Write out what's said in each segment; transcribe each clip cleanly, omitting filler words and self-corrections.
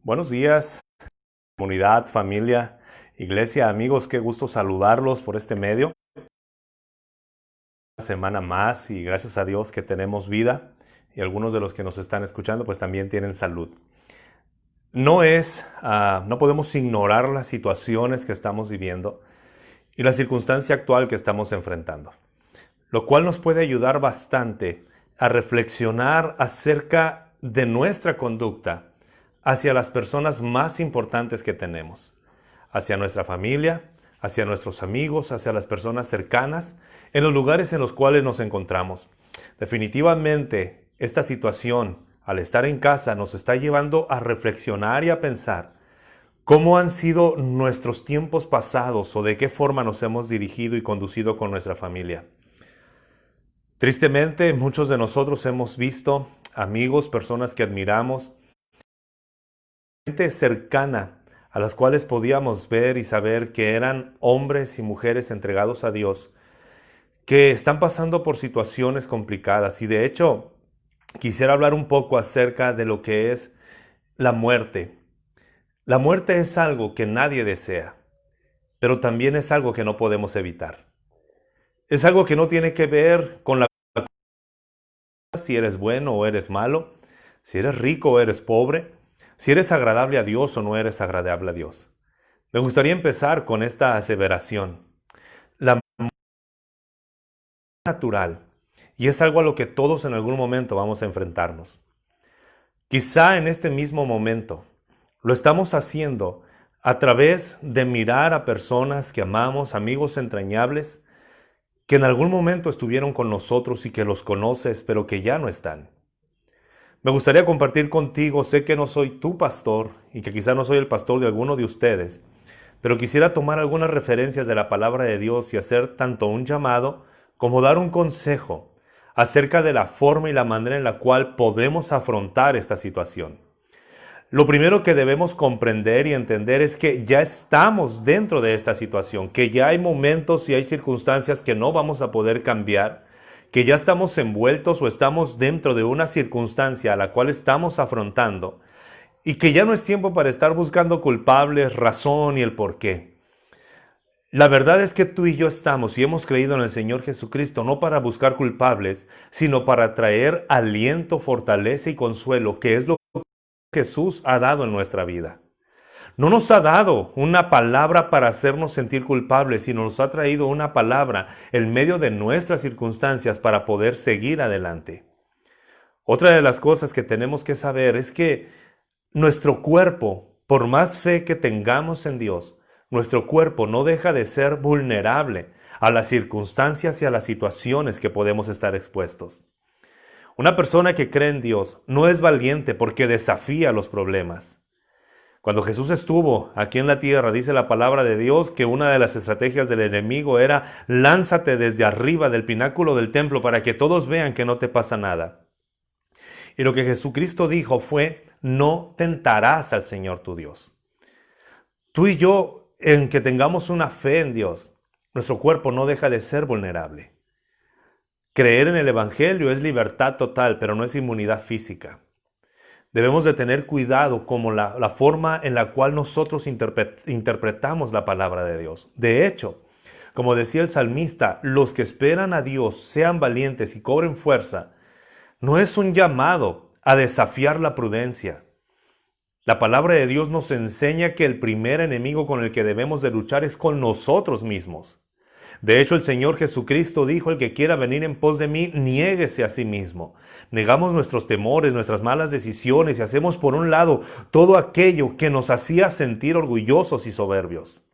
Buenos días, comunidad, familia, iglesia, amigos, qué gusto saludarlos por este medio. Una semana más y gracias a Dios que tenemos vida y algunos de los que nos están escuchando pues también tienen salud. No podemos ignorar las situaciones que estamos viviendo y la circunstancia actual que estamos enfrentando, lo cual nos puede ayudar bastante a reflexionar acerca de nuestra conducta hacia las personas más importantes que tenemos, hacia nuestra familia, hacia nuestros amigos, hacia las personas cercanas, en los lugares en los cuales nos encontramos. Definitivamente, esta situación, al estar en casa, nos está llevando a reflexionar y a pensar cómo han sido nuestros tiempos pasados o de qué forma nos hemos dirigido y conducido con nuestra familia. Tristemente, muchos de nosotros hemos visto amigos, personas que admiramos, gente cercana a las cuales podíamos ver y saber que eran hombres y mujeres entregados a Dios, que están pasando por situaciones complicadas. Y de hecho, quisiera hablar un poco acerca de lo que es la muerte. La muerte es algo que nadie desea, pero también es algo que no podemos evitar. Es algo que no tiene que ver con si eres bueno o eres malo, si eres rico o eres pobre, si eres agradable a Dios o no eres agradable a Dios. Me gustaría empezar con esta aseveración. La muerte es natural y es algo a lo que todos en algún momento vamos a enfrentarnos. Quizá en este mismo momento lo estamos haciendo a través de mirar a personas que amamos, amigos entrañables, que en algún momento estuvieron con nosotros y que los conoces, pero que ya no están. Me gustaría compartir contigo, sé que no soy tu pastor y que quizá no soy el pastor de alguno de ustedes, pero quisiera tomar algunas referencias de la palabra de Dios y hacer tanto un llamado como dar un consejo acerca de la forma y la manera en la cual podemos afrontar esta situación. Lo primero que debemos comprender y entender es que ya estamos dentro de esta situación, que ya hay momentos y hay circunstancias que no vamos a poder cambiar, que ya estamos envueltos o estamos dentro de una circunstancia a la cual estamos afrontando y que ya no es tiempo para estar buscando culpables, razón y el por qué. La verdad es que tú y yo estamos y hemos creído en el Señor Jesucristo no para buscar culpables, sino para traer aliento, fortaleza y consuelo, que es lo que Jesús ha dado en nuestra vida. No nos ha dado una palabra para hacernos sentir culpables, sino nos ha traído una palabra en medio de nuestras circunstancias para poder seguir adelante. Otra de las cosas que tenemos que saber es que nuestro cuerpo, por más fe que tengamos en Dios, nuestro cuerpo no deja de ser vulnerable a las circunstancias y a las situaciones que podemos estar expuestos. Una persona que cree en Dios no es valiente porque desafía los problemas. Cuando Jesús estuvo aquí en la tierra, dice la palabra de Dios que una de las estrategias del enemigo era: lánzate desde arriba del pináculo del templo para que todos vean que no te pasa nada. Y lo que Jesucristo dijo fue: no tentarás al Señor tu Dios. Tú y yo, en que tengamos una fe en Dios, nuestro cuerpo no deja de ser vulnerable. Creer en el Evangelio es libertad total, pero no es inmunidad física. Debemos de tener cuidado como la forma en la cual nosotros interpretamos la palabra de Dios. De hecho, como decía el salmista, los que esperan a Dios sean valientes y cobren fuerza, no es un llamado a desafiar la prudencia. La palabra de Dios nos enseña que el primer enemigo con el que debemos de luchar es con nosotros mismos. De hecho, el Señor Jesucristo dijo: el que quiera venir en pos de mí, niéguese a sí mismo. Negamos nuestros temores, nuestras malas decisiones y hacemos por un lado todo aquello que nos hacía sentir orgullosos y soberbios.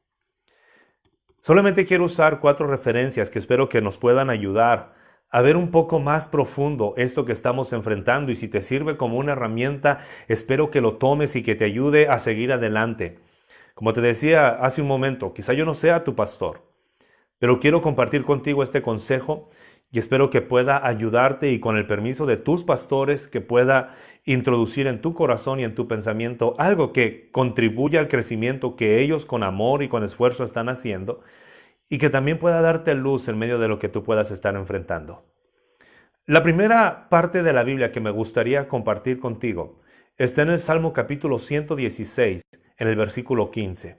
Solamente quiero usar 4 referencias que espero que nos puedan ayudar a ver un poco más profundo esto que estamos enfrentando, y si te sirve como una herramienta, espero que lo tomes y que te ayude a seguir adelante. Como te decía hace un momento, quizá yo no sea tu pastor, pero quiero compartir contigo este consejo y espero que pueda ayudarte, y con el permiso de tus pastores, que pueda introducir en tu corazón y en tu pensamiento algo que contribuya al crecimiento que ellos con amor y con esfuerzo están haciendo, y que también pueda darte luz en medio de lo que tú puedas estar enfrentando. La primera parte de la Biblia que me gustaría compartir contigo Está en el Salmo capítulo 116, en el versículo 15.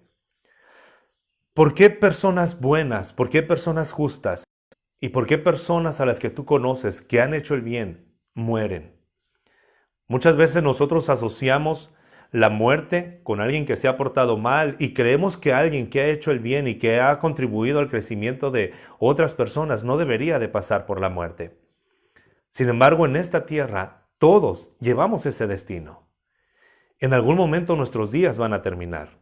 ¿Por qué personas buenas, por qué personas justas y por qué personas a las que tú conoces que han hecho el bien mueren? Muchas veces nosotros asociamos la muerte con alguien que se ha portado mal y creemos que alguien que ha hecho el bien y que ha contribuido al crecimiento de otras personas no debería de pasar por la muerte. Sin embargo, en esta tierra todos llevamos ese destino. En algún momento nuestros días van a terminar.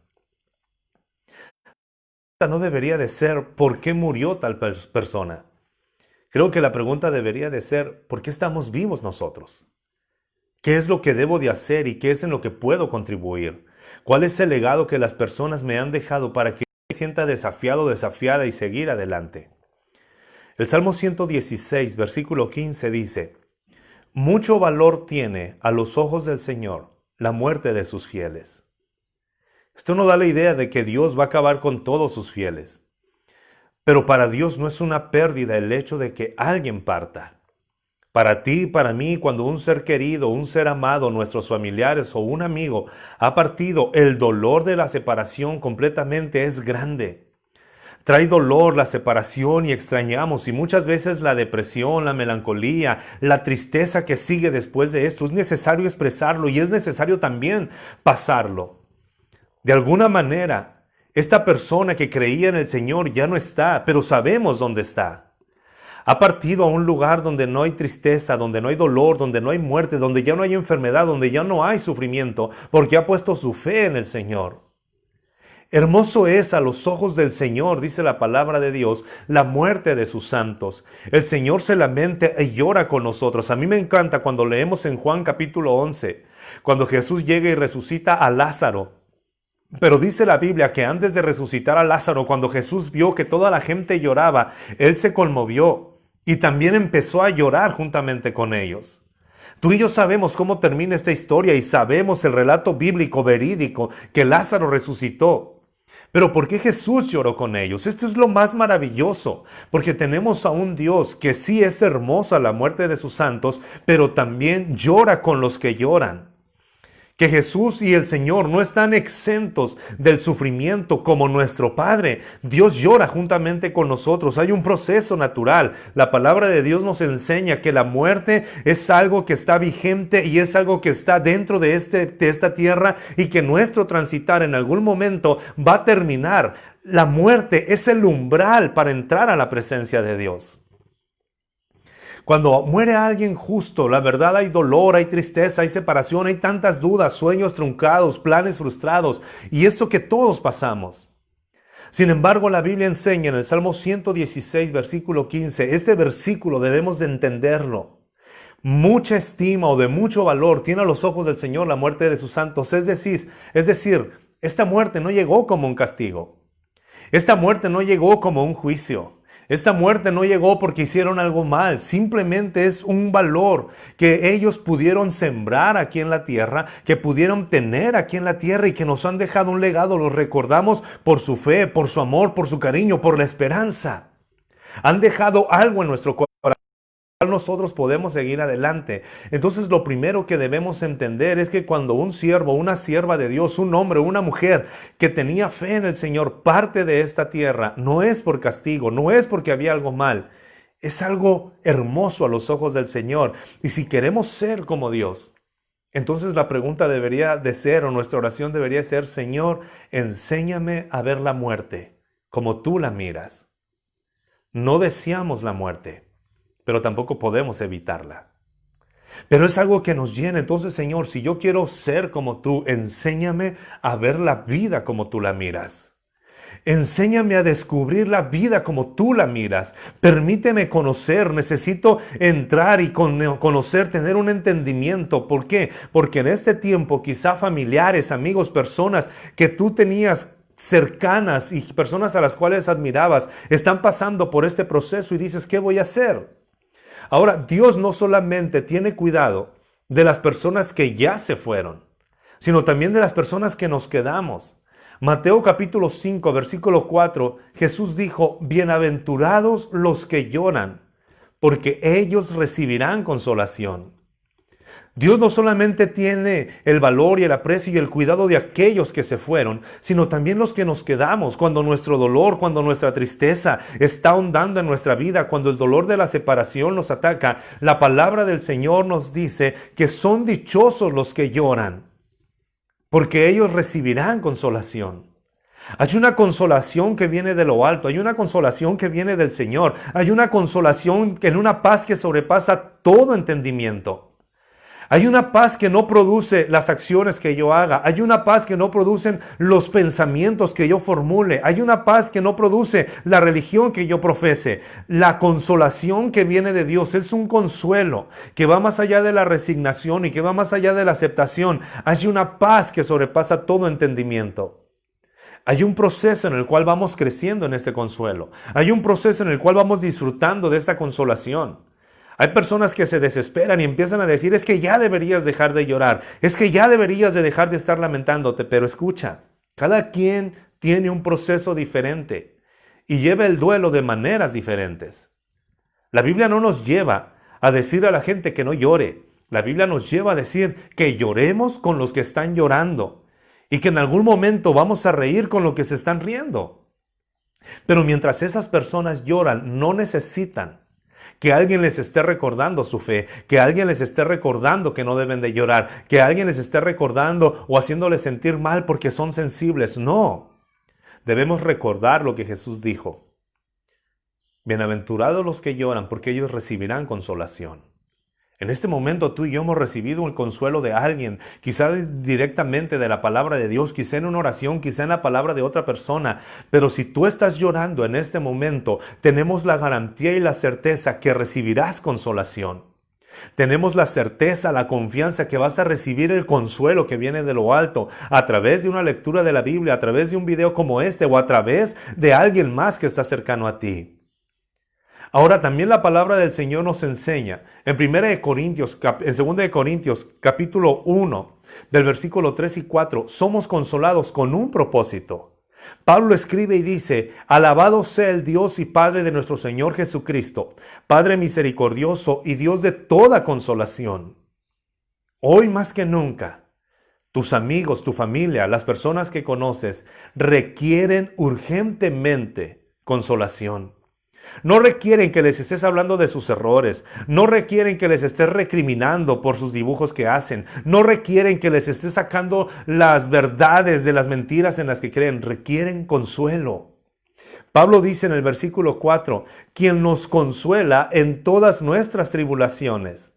No debería de ser ¿por qué murió tal persona? Creo que la pregunta debería de ser ¿por qué estamos vivos nosotros? ¿Qué es lo que debo de hacer y qué es en lo que puedo contribuir? ¿Cuál es el legado que las personas me han dejado para que me sienta desafiado o desafiada y seguir adelante? El Salmo 116, versículo 15 dice: mucho valor tiene a los ojos del Señor la muerte de sus fieles. Esto no da la idea de que Dios va a acabar con todos sus fieles. Pero para Dios no es una pérdida el hecho de que alguien parta. Para ti y para mí, cuando un ser querido, un ser amado, nuestros familiares o un amigo ha partido, el dolor de la separación completamente es grande. Trae dolor la separación y extrañamos, y muchas veces la depresión, la melancolía, la tristeza que sigue después de esto. Es necesario expresarlo y es necesario también pasarlo. De alguna manera, esta persona que creía en el Señor ya no está, pero sabemos dónde está. Ha partido a un lugar donde no hay tristeza, donde no hay dolor, donde no hay muerte, donde ya no hay enfermedad, donde ya no hay sufrimiento, porque ha puesto su fe en el Señor. Hermoso es a los ojos del Señor, dice la palabra de Dios, la muerte de sus santos. El Señor se lamenta y llora con nosotros. A mí me encanta cuando leemos en Juan capítulo 11, cuando Jesús llega y resucita a Lázaro. Pero dice la Biblia que antes de resucitar a Lázaro, cuando Jesús vio que toda la gente lloraba, Él se conmovió y también empezó a llorar juntamente con ellos. Tú y yo sabemos cómo termina esta historia y sabemos el relato bíblico verídico que Lázaro resucitó. Pero ¿por qué Jesús lloró con ellos? Esto es lo más maravilloso, porque tenemos a un Dios que sí es hermosa la muerte de sus santos, pero también llora con los que lloran. Que Jesús y el Señor no están exentos del sufrimiento como nuestro Padre. Dios llora juntamente con nosotros. Hay un proceso natural. La palabra de Dios nos enseña que la muerte es algo que está vigente y es algo que está dentro de esta tierra y que nuestro transitar en algún momento va a terminar. La muerte es el umbral para entrar a la presencia de Dios. Cuando muere alguien justo, la verdad hay dolor, hay tristeza, hay separación, hay tantas dudas, sueños truncados, planes frustrados, y esto que todos pasamos. Sin embargo, la Biblia enseña en el Salmo 116, versículo 15, este versículo debemos de entenderlo. Mucha estima o de mucho valor tiene a los ojos del Señor la muerte de sus santos. Es decir, esta muerte no llegó como un castigo. Esta muerte no llegó como un juicio. Esta muerte no llegó porque hicieron algo mal, simplemente es un valor que ellos pudieron sembrar aquí en la tierra, que pudieron tener aquí en la tierra y que nos han dejado un legado. Los recordamos por su fe, por su amor, por su cariño, por la esperanza. Han dejado algo en nuestro corazón. Nosotros podemos seguir adelante. Entonces lo primero que debemos entender es que cuando un siervo, una sierva de Dios, un hombre, una mujer que tenía fe en el Señor parte de esta tierra, no es por castigo, no es porque había algo mal, es algo hermoso a los ojos del Señor. Y si queremos ser como Dios, entonces la pregunta debería de ser, o nuestra oración debería ser: Señor, enséñame a ver la muerte como tú la miras. No deseamos la muerte, pero tampoco podemos evitarla. Pero es algo que nos llena. Entonces, Señor, si yo quiero ser como tú, enséñame a ver la vida como tú la miras. Enséñame a descubrir la vida como tú la miras. Permíteme conocer. Necesito entrar y conocer, tener un entendimiento. ¿Por qué? Porque en este tiempo quizá familiares, amigos, personas que tú tenías cercanas y personas a las cuales admirabas están pasando por este proceso y dices, ¿qué voy a hacer? Ahora, Dios no solamente tiene cuidado de las personas que ya se fueron, sino también de las personas que nos quedamos. Mateo capítulo 5, versículo 4, Jesús dijo: bienaventurados los que lloran, porque ellos recibirán consolación. Dios no solamente tiene el valor y el aprecio y el cuidado de aquellos que se fueron, sino también los que nos quedamos cuando nuestro dolor, cuando nuestra tristeza está ahondando en nuestra vida, cuando el dolor de la separación nos ataca. La palabra del Señor nos dice que son dichosos los que lloran, porque ellos recibirán consolación. Hay una consolación que viene de lo alto, hay una consolación que viene del Señor, hay una consolación en una paz que sobrepasa todo entendimiento. Hay una paz que no produce las acciones que yo haga. Hay una paz que no producen los pensamientos que yo formule. Hay una paz que no produce la religión que yo profese. La consolación que viene de Dios es un consuelo que va más allá de la resignación y que va más allá de la aceptación. Hay una paz que sobrepasa todo entendimiento. Hay un proceso en el cual vamos creciendo en este consuelo. Hay un proceso en el cual vamos disfrutando de esta consolación. Hay personas que se desesperan y empiezan a decir, es que ya deberías dejar de llorar, es que ya deberías de dejar de estar lamentándote, pero escucha, cada quien tiene un proceso diferente y lleva el duelo de maneras diferentes. La Biblia no nos lleva a decir a la gente que no llore, la Biblia nos lleva a decir que lloremos con los que están llorando y que en algún momento vamos a reír con los que se están riendo. Pero mientras esas personas lloran, no necesitan que alguien les esté recordando su fe, que alguien les esté recordando que no deben de llorar, que alguien les esté recordando o haciéndoles sentir mal porque son sensibles. No, debemos recordar lo que Jesús dijo. Bienaventurados los que lloran porque ellos recibirán consolación. En este momento tú y yo hemos recibido el consuelo de alguien, quizá directamente de la palabra de Dios, quizá en una oración, quizá en la palabra de otra persona. Pero si tú estás llorando en este momento, tenemos la garantía y la certeza que recibirás consolación. Tenemos la certeza, la confianza que vas a recibir el consuelo que viene de lo alto a través de una lectura de la Biblia, a través de un video como este o a través de alguien más que está cercano a ti. Ahora también la palabra del Señor nos enseña en 2 Corintios capítulo 1 del versículo 3 y 4, somos consolados con un propósito. Pablo escribe y dice, alabado sea el Dios y Padre de nuestro Señor Jesucristo, Padre misericordioso y Dios de toda consolación. Hoy más que nunca, tus amigos, tu familia, las personas que conoces requieren urgentemente consolación. No requieren que les estés hablando de sus errores, no requieren que les estés recriminando por sus dibujos que hacen, no requieren que les estés sacando las verdades de las mentiras en las que creen, requieren consuelo. Pablo dice en el versículo 4, quien nos consuela en todas nuestras tribulaciones,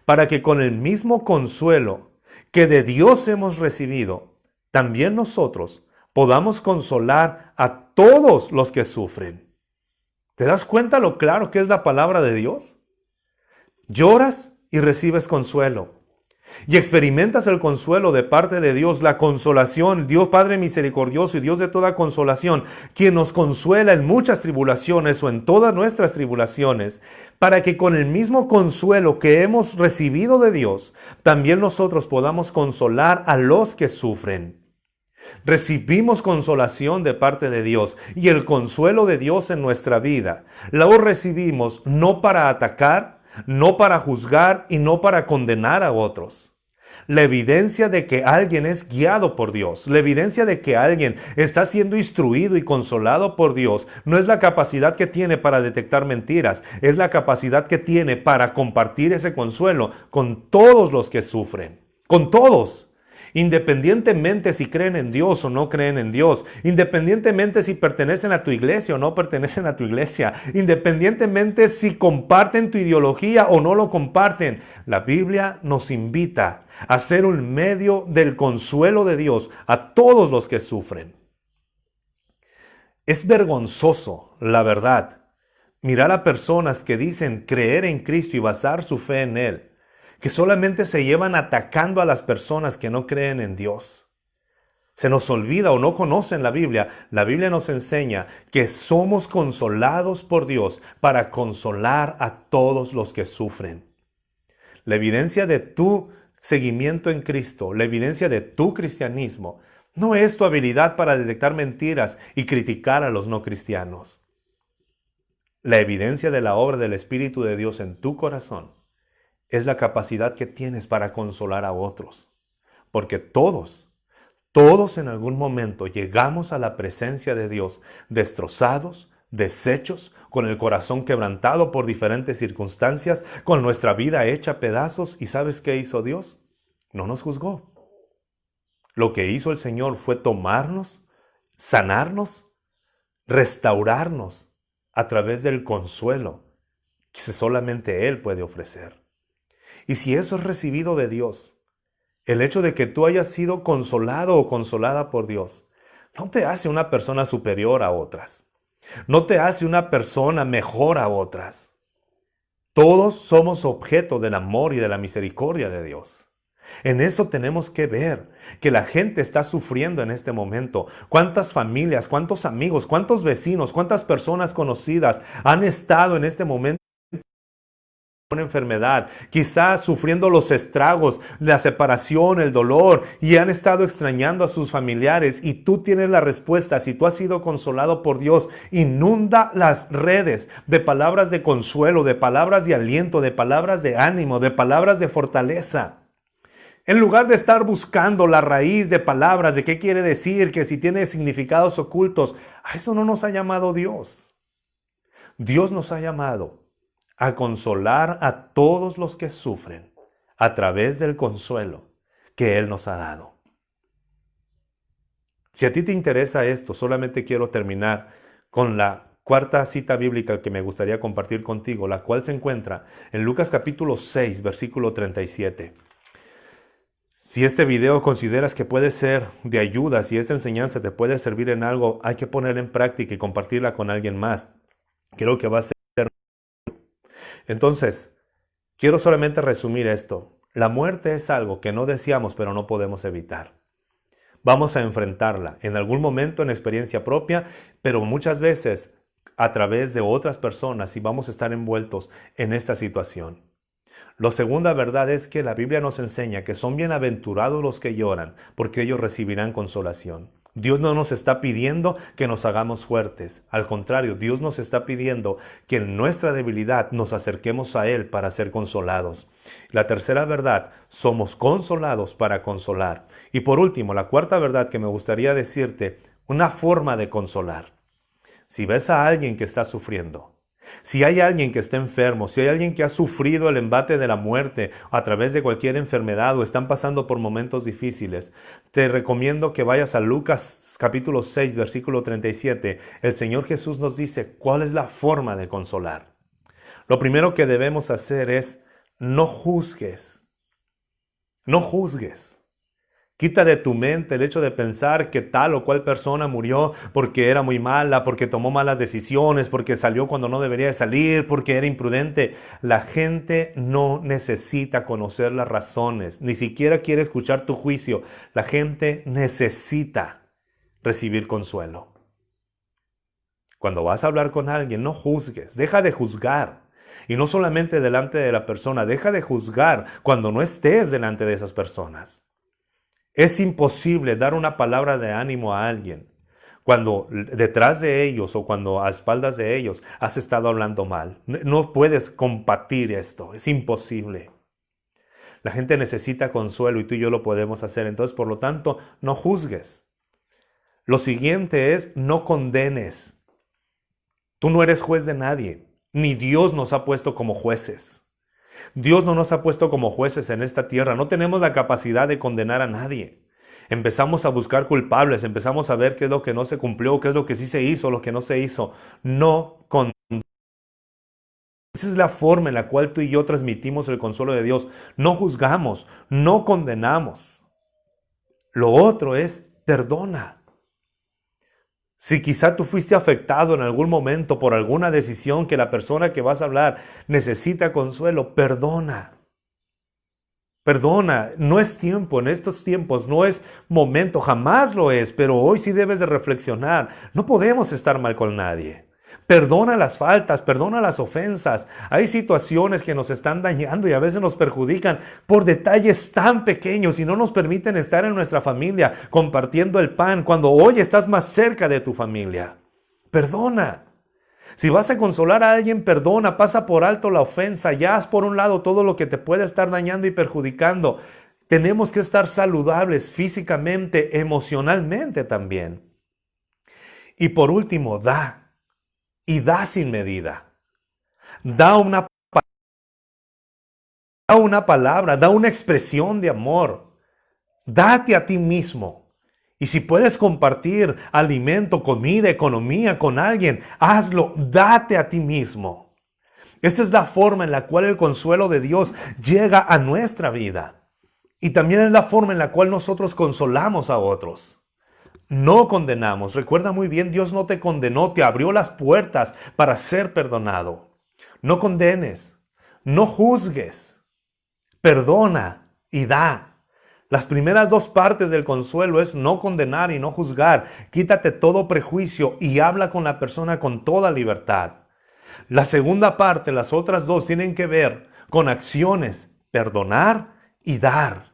para que con el mismo consuelo que de Dios hemos recibido, también nosotros podamos consolar a todos los que sufren. ¿Te das cuenta lo claro que es la palabra de Dios? Lloras y recibes consuelo. Y experimentas el consuelo de parte de Dios, la consolación, Dios Padre misericordioso y Dios de toda consolación, quien nos consuela en muchas tribulaciones o en todas nuestras tribulaciones, para que con el mismo consuelo que hemos recibido de Dios, también nosotros podamos consolar a los que sufren. Recibimos consolación de parte de Dios y el consuelo de Dios en nuestra vida. Lo recibimos no para atacar, no para juzgar y no para condenar a otros. La evidencia de que alguien es guiado por Dios, la evidencia de que alguien está siendo instruido y consolado por Dios, no es la capacidad que tiene para detectar mentiras, es la capacidad que tiene para compartir ese consuelo con todos los que sufren, con todos. Independientemente si creen en Dios o no creen en Dios, independientemente si pertenecen a tu iglesia o no pertenecen a tu iglesia, independientemente si comparten tu ideología o no lo comparten, la Biblia nos invita a ser un medio del consuelo de Dios a todos los que sufren. Es vergonzoso, la verdad, mirar a personas que dicen creer en Cristo y basar su fe en Él, que solamente se llevan atacando a las personas que no creen en Dios. Se nos olvida o no conocen la Biblia. La Biblia nos enseña que somos consolados por Dios para consolar a todos los que sufren. La evidencia de tu seguimiento en Cristo, la evidencia de tu cristianismo, no es tu habilidad para detectar mentiras y criticar a los no cristianos. La evidencia de la obra del Espíritu de Dios en tu corazón es la capacidad que tienes para consolar a otros. Porque todos en algún momento llegamos a la presencia de Dios destrozados, deshechos, con el corazón quebrantado por diferentes circunstancias, con nuestra vida hecha pedazos. ¿Y sabes qué hizo Dios? No nos juzgó. Lo que hizo el Señor fue tomarnos, sanarnos, restaurarnos a través del consuelo que solamente Él puede ofrecer. Y si eso es recibido de Dios, el hecho de que tú hayas sido consolado o consolada por Dios, no te hace una persona superior a otras. No te hace una persona mejor a otras. Todos somos objeto del amor y de la misericordia de Dios. En eso tenemos que ver que la gente está sufriendo en este momento. ¿Cuántas familias, cuántos amigos, cuántos vecinos, cuántas personas conocidas han estado en este momento con una enfermedad, quizás sufriendo los estragos, la separación, el dolor, y han estado extrañando a sus familiares? Y tú tienes la respuesta. Si tú has sido consolado por Dios, inunda las redes de palabras de consuelo, de palabras de aliento, de palabras de ánimo, de palabras de fortaleza. En lugar de estar buscando la raíz de palabras, de qué quiere decir, que si tiene significados ocultos, a eso no nos ha llamado Dios. Dios nos ha llamado a consolar a todos los que sufren a través del consuelo que Él nos ha dado. Si a ti te interesa esto, solamente quiero terminar con la cuarta cita bíblica que me gustaría compartir contigo, la cual se encuentra en Lucas capítulo 6, versículo 37. Si este video consideras que puede ser de ayuda, si esta enseñanza te puede servir en algo, hay que ponerla en práctica y compartirla con alguien más. Creo que va a ser. Entonces, quiero solamente resumir esto. La muerte es algo que no deseamos, pero no podemos evitar. Vamos a enfrentarla en algún momento en experiencia propia, pero muchas veces a través de otras personas, y vamos a estar envueltos en esta situación. La segunda verdad es que la Biblia nos enseña que son bienaventurados los que lloran, porque ellos recibirán consolación. Dios no nos está pidiendo que nos hagamos fuertes. Al contrario, Dios nos está pidiendo que en nuestra debilidad nos acerquemos a Él para ser consolados. La tercera verdad, somos consolados para consolar. Y por último, la cuarta verdad que me gustaría decirte, una forma de consolar. Si ves a alguien que está sufriendo, si hay alguien que está enfermo, si hay alguien que ha sufrido el embate de la muerte a través de cualquier enfermedad o están pasando por momentos difíciles, te recomiendo que vayas a Lucas capítulo 6, versículo 37. El Señor Jesús nos dice cuál es la forma de consolar. Lo primero que debemos hacer es no juzgues. No juzgues. Quita de tu mente el hecho de pensar que tal o cual persona murió porque era muy mala, porque tomó malas decisiones, porque salió cuando no debería de salir, porque era imprudente. La gente no necesita conocer las razones, ni siquiera quiere escuchar tu juicio. La gente necesita recibir consuelo. Cuando vas a hablar con alguien, no juzgues, deja de juzgar. Y no solamente delante de la persona, deja de juzgar cuando no estés delante de esas personas. Es imposible dar una palabra de ánimo a alguien cuando detrás de ellos o cuando a espaldas de ellos has estado hablando mal. No puedes combatir esto, es imposible. La gente necesita consuelo y tú y yo lo podemos hacer. Entonces, por lo tanto, no juzgues. Lo siguiente es no condenes. Tú no eres juez de nadie, ni Dios nos ha puesto como jueces. Dios no nos ha puesto como jueces en esta tierra. No tenemos la capacidad de condenar a nadie. Empezamos a buscar culpables, empezamos a ver qué es lo que no se cumplió, qué es lo que sí se hizo, lo que no se hizo. No condenamos. Esa es la forma en la cual tú y yo transmitimos el consuelo de Dios. No juzgamos, no condenamos. Lo otro es perdona. Si quizá tú fuiste afectado en algún momento por alguna decisión que la persona que vas a hablar necesita consuelo, perdona. Perdona, no es tiempo, en estos tiempos no es momento, jamás lo es, pero hoy sí debes de reflexionar. No podemos estar mal con nadie. Perdona las faltas, perdona las ofensas. Hay situaciones que nos están dañando y a veces nos perjudican por detalles tan pequeños y no nos permiten estar en nuestra familia compartiendo el pan cuando hoy estás más cerca de tu familia. Perdona. Si vas a consolar a alguien, perdona, pasa por alto la ofensa, ya haz por un lado todo lo que te puede estar dañando y perjudicando. Tenemos que estar saludables físicamente, emocionalmente también. Y por último, da. Y da sin medida. Da una palabra, da una expresión de amor. Date a ti mismo. Y si puedes compartir alimento, comida, economía con alguien, hazlo, date a ti mismo. Esta es la forma en la cual el consuelo de Dios llega a nuestra vida. Y también es la forma en la cual nosotros consolamos a otros. No condenamos. Recuerda muy bien, Dios no te condenó, te abrió las puertas para ser perdonado. No condenes, no juzgues, perdona y da. Las primeras dos partes del consuelo es no condenar y no juzgar. Quítate todo prejuicio y habla con la persona con toda libertad. La segunda parte, las otras dos, tienen que ver con acciones, perdonar y dar.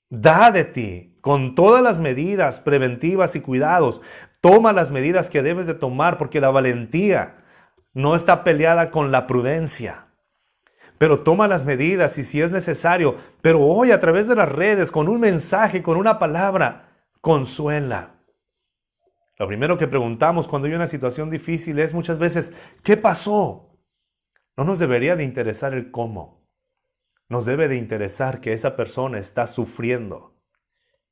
Da de ti con todas las medidas preventivas y cuidados. Toma las medidas que debes de tomar porque la valentía no está peleada con la prudencia. Pero toma las medidas y si es necesario, pero hoy a través de las redes, con un mensaje, con una palabra, consuela. Lo primero que preguntamos cuando hay una situación difícil es muchas veces, ¿qué pasó? No nos debería de interesar el cómo. Nos debe de interesar que esa persona está sufriendo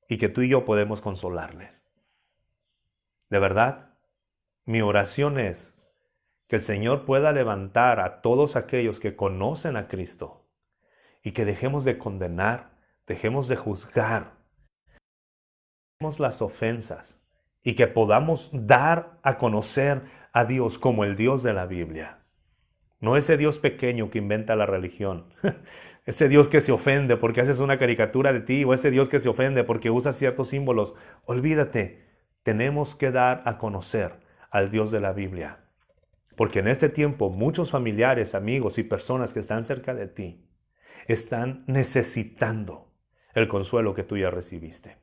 y que tú y yo podemos consolarles. De verdad, mi oración es que el Señor pueda levantar a todos aquellos que conocen a Cristo y que dejemos de condenar, dejemos de juzgar, dejemos las ofensas y que podamos dar a conocer a Dios como el Dios de la Biblia. No ese Dios pequeño que inventa la religión, ese Dios que se ofende porque haces una caricatura de ti o ese Dios que se ofende porque usas ciertos símbolos. Olvídate, tenemos que dar a conocer al Dios de la Biblia. Porque en este tiempo muchos familiares, amigos y personas que están cerca de ti están necesitando el consuelo que tú ya recibiste.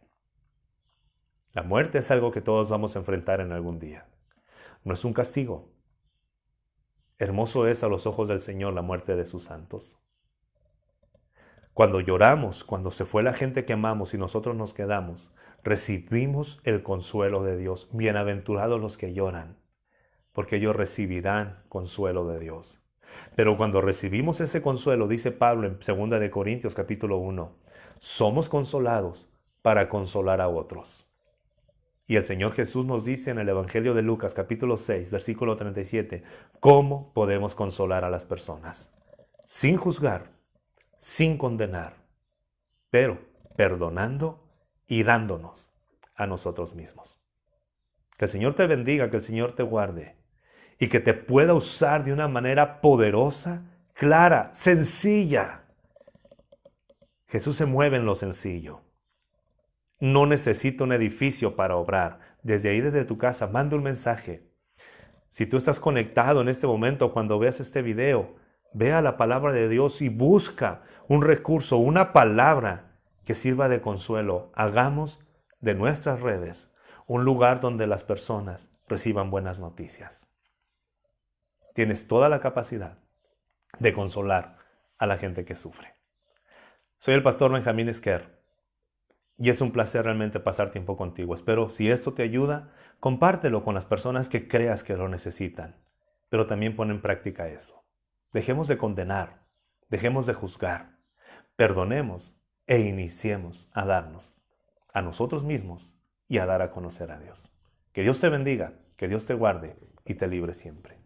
La muerte es algo que todos vamos a enfrentar en algún día. No es un castigo. Hermoso es a los ojos del Señor la muerte de sus santos. Cuando lloramos, cuando se fue la gente que amamos y nosotros nos quedamos, recibimos el consuelo de Dios. Bienaventurados los que lloran, porque ellos recibirán consuelo de Dios. Pero cuando recibimos ese consuelo, dice Pablo en 2 de Corintios capítulo 1, somos consolados para consolar a otros. Y el Señor Jesús nos dice en el Evangelio de Lucas capítulo 6, versículo 37, ¿cómo podemos consolar a las personas? Sin juzgar, sin condenar, pero perdonando y dándonos a nosotros mismos. Que el Señor te bendiga, que el Señor te guarde y que te pueda usar de una manera poderosa, clara, sencilla. Jesús se mueve en lo sencillo. No necesita un edificio para obrar. Desde ahí, desde tu casa, manda un mensaje. Si tú estás conectado en este momento, cuando veas este video, vea la palabra de Dios y busca un recurso, una palabra que sirva de consuelo. Hagamos de nuestras redes un lugar donde las personas reciban buenas noticias. Tienes toda la capacidad de consolar a la gente que sufre. Soy el pastor Benjamín Esquer y es un placer realmente pasar tiempo contigo. Espero si esto te ayuda, compártelo con las personas que creas que lo necesitan, pero también pon en práctica eso. Dejemos de condenar, dejemos de juzgar, perdonemos e iniciemos a darnos a nosotros mismos y a dar a conocer a Dios. Que Dios te bendiga, que Dios te guarde y te libre siempre.